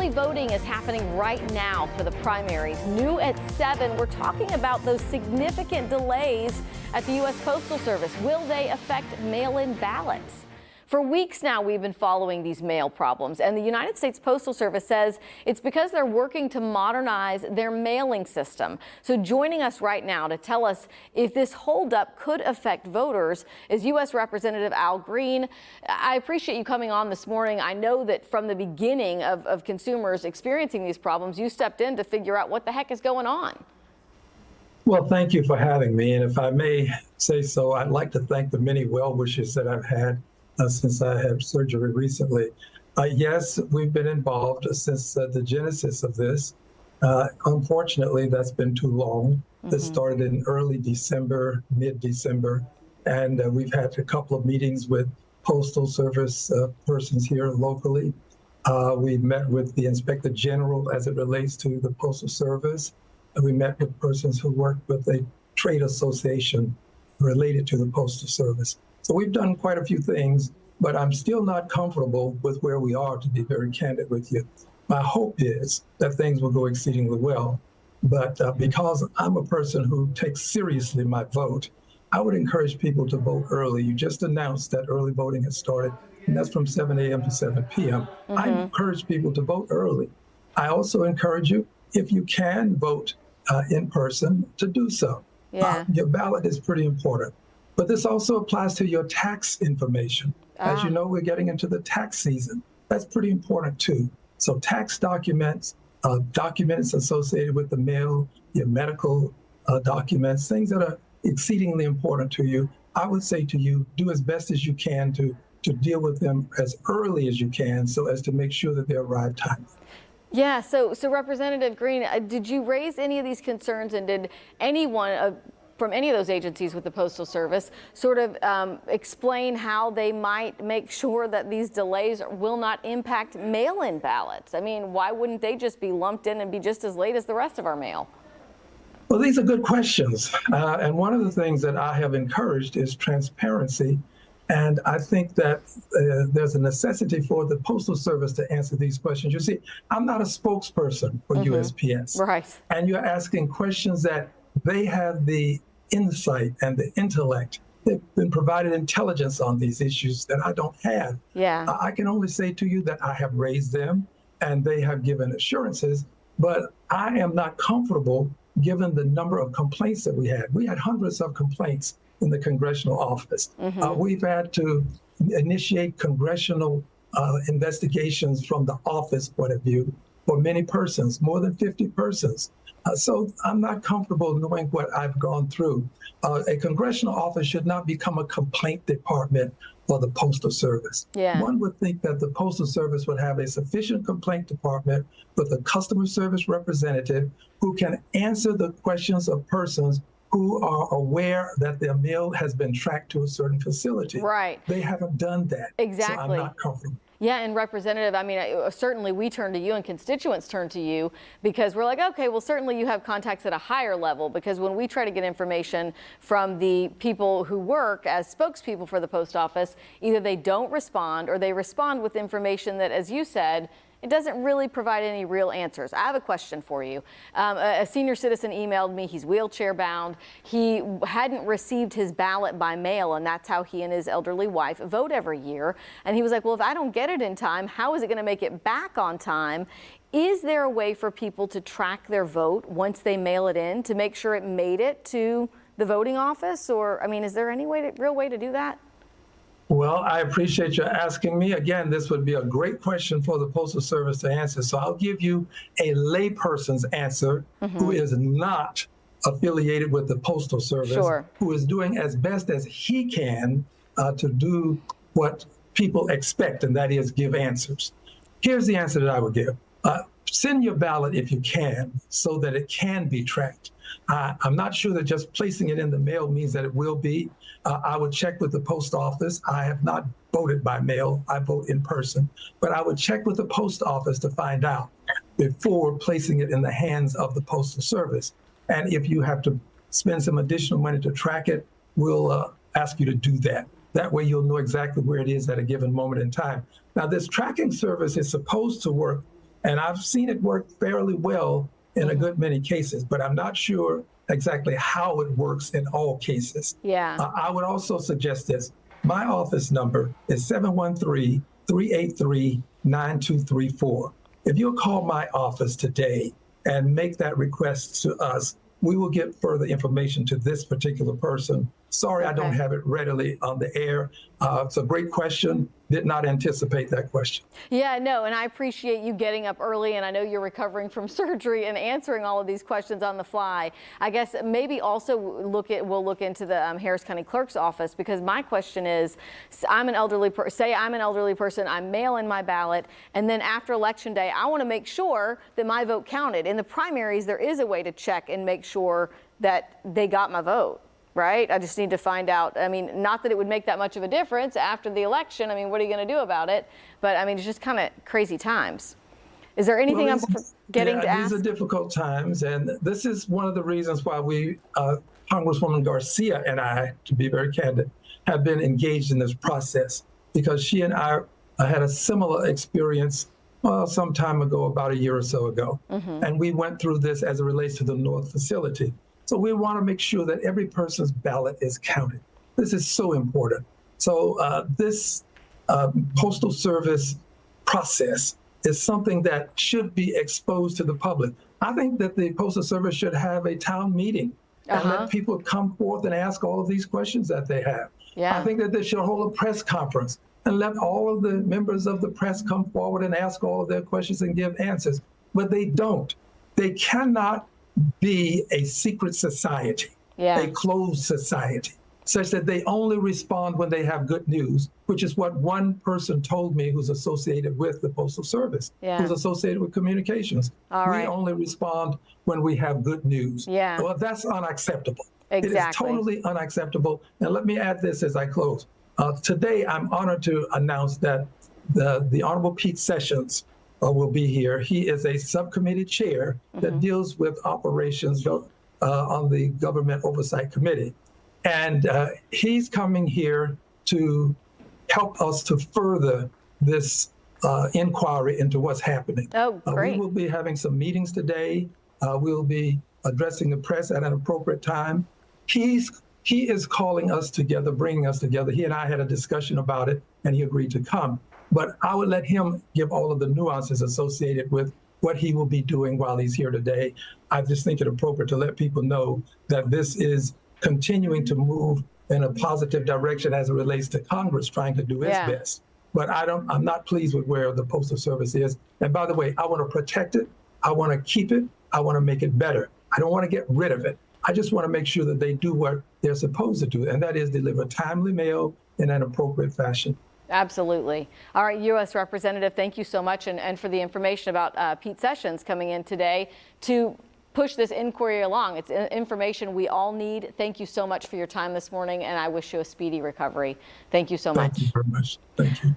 Early voting is happening right now for the primaries. New at 7, we're talking about those significant delays at the U.S. Postal Service. Will they affect mail-in ballots? For weeks now, we've been following these mail problems, and the United States Postal Service says it's because they're working to modernize their mailing system. So joining us right now to tell us if this holdup could affect voters is U.S. Representative Al Green. I appreciate you coming on this morning. I know that from the beginning of consumers experiencing these problems, you stepped in to figure out what the heck is going on. Well, thank you for having me. And if I may say so, I'd like to thank the many well wishes that I've had since I had surgery recently. Yes, we've been involved since the genesis of this. Unfortunately, that's been too long. This started in early December, mid-December, and we've had a couple of meetings with Postal Service persons here locally. We met with the Inspector General as it relates to the Postal Service. We met with persons who work with a trade association related to the Postal Service. So we've done quite a few things, but I'm still not comfortable with where we are, to be very candid with you. My hope is that things will go exceedingly well, but because I'm a person who takes seriously my vote, I would encourage people to vote early. You just announced that early voting has started, and that's from 7 a.m. to 7 p.m. I encourage people to vote early. I also encourage you, if you can vote in person, to do so. Yeah. Your ballot is pretty important. But this also applies to your tax information. As you know, we're getting into the tax season. That's pretty important too. So tax documents, documents associated with the mail, your medical documents, things that are exceedingly important to you, I would say to you, do as best as you can to deal with them as early as you can so as to make sure that they arrive timely. Yeah, so Representative Green, did you raise any of these concerns, and did anyone from any of those agencies with the Postal Service sort of explain how they might make sure that these delays will not impact mail-in ballots? I mean, why wouldn't they just be lumped in and be just as late as the rest of our mail? Well, these are good questions. And one of the things that I have encouraged is transparency. And I think that there's a necessity for the Postal Service to answer these questions. You see, I'm not a spokesperson for USPS. Right. And you're asking questions that they have the insight and the intellect. They've been provided intelligence on these issues that I don't have. Yeah. I can only say to you that I have raised them and they have given assurances, but I am not comfortable given the number of complaints that we had. We had hundreds of complaints in the congressional office. We've had to initiate congressional investigations from the office point of view for many persons, more than 50 persons. So I'm not comfortable knowing what I've gone through. A congressional office should not become a complaint department for the Postal Service. Yeah. One would think that the Postal Service would have a sufficient complaint department with a customer service representative who can answer the questions of persons who are aware that their mail has been tracked to a certain facility. Right. They haven't done that. Exactly. So I'm not comfortable. Yeah, and Representative, I mean, certainly we turn to you and constituents turn to you because we're like, okay, well, certainly you have contacts at a higher level, because when we try to get information from the people who work as spokespeople for the post office, either they don't respond or they respond with information that, as you said, it doesn't really provide any real answers. I have a question for you. A senior citizen emailed me. He's wheelchair bound. He hadn't received his ballot by mail, and that's how he and his elderly wife vote every year. And he was like, well, if I don't get it in time, how is it going to make it back on time? Is there a way for people to track their vote once they mail it in to make sure it made it to the voting office? Or, I mean, is there any real way to do that? Well, I appreciate you asking me. Again, this would be a great question for the Postal Service to answer. So I'll give you a layperson's answer who is not affiliated with the Postal Service, who is doing as best as he can to do what people expect, and that is give answers. Here's the answer that I would give. Send your ballot if you can so that it can be tracked. I'm not sure that just placing it in the mail means that it will be. I would check with the post office. I have not voted by mail. I vote in person. But I would check with the post office to find out before placing it in the hands of the Postal Service. And if you have to spend some additional money to track it, we'll ask you to do that. That way you'll know exactly where it is at a given moment in time. Now, this tracking service is supposed to work And I've seen it work fairly well in a good many cases, but I'm not sure exactly how it works in all cases. Yeah. I would also suggest this. My office number is 713-383-9234. If you'll call my office today and make that request to us, we will get further information to this particular person. Sorry, I don't have it readily on the air. It's a great question. Did not anticipate that question. Yeah, no, and I appreciate you getting up early, and I know you're recovering from surgery and answering all of these questions on the fly. I guess maybe also we'll look into the Harris County Clerk's office, because my question is, I'm an elderly person, I mail in my ballot, and then after Election Day, I want to make sure that my vote counted. In the primaries, there is a way to check and make sure that they got my vote. Right? I just need to find out. I mean, not that it would make that much of a difference after the election. I mean, what are you going to do about it? But I mean, it's just kind of crazy times. Is there anything I'm forgetting to ask? These are difficult times, and this is one of the reasons why we, Congresswoman Garcia and I, to be very candid, have been engaged in this process, because she and I had a similar experience some time ago, about a year or so ago. And we went through this as it relates to the North facility. So we want to make sure that every person's ballot is counted. This is so important. So this Postal Service process is something that should be exposed to the public. I think that the Postal Service should have a town meeting and let people come forth and ask all of these questions that they have. I think that they should hold a press conference and let all of the members of the press come forward and ask all of their questions and give answers. But they don't. They cannot be a secret society, a closed society, such that they only respond when they have good news, which is what one person told me who's associated with the Postal Service, who's associated with communications. We only respond when we have good news. Well, that's unacceptable. It is totally unacceptable. And let me add this as I close. Today, I'm honored to announce that the Honorable Pete Sessions will be here. He is a subcommittee chair that deals with operations on the Government Oversight Committee. And he's coming here to help us to further this inquiry into what's happening. We will be having some meetings today. We'll be addressing the press at an appropriate time. He is calling us together, bringing us together. He and I had a discussion about it, and he agreed to come. But I would let him give all of the nuances associated with what he will be doing while he's here today. I just think it appropriate to let people know that this is continuing to move in a positive direction as it relates to Congress trying to do its best. But I'm not pleased with where the Postal Service is. And by the way, I want to protect it. I want to keep it. I want to make it better. I don't want to get rid of it. I just want to make sure that they do what they're supposed to do, and that is deliver timely mail in an appropriate fashion. Absolutely. All right, U.S. Representative, thank you so much, and for the information about Pete Sessions coming in today to push this inquiry along. It's information we all need. Thank you so much for your time this morning, and I wish you a speedy recovery. Thank you so much. Thank you very much. Thank you.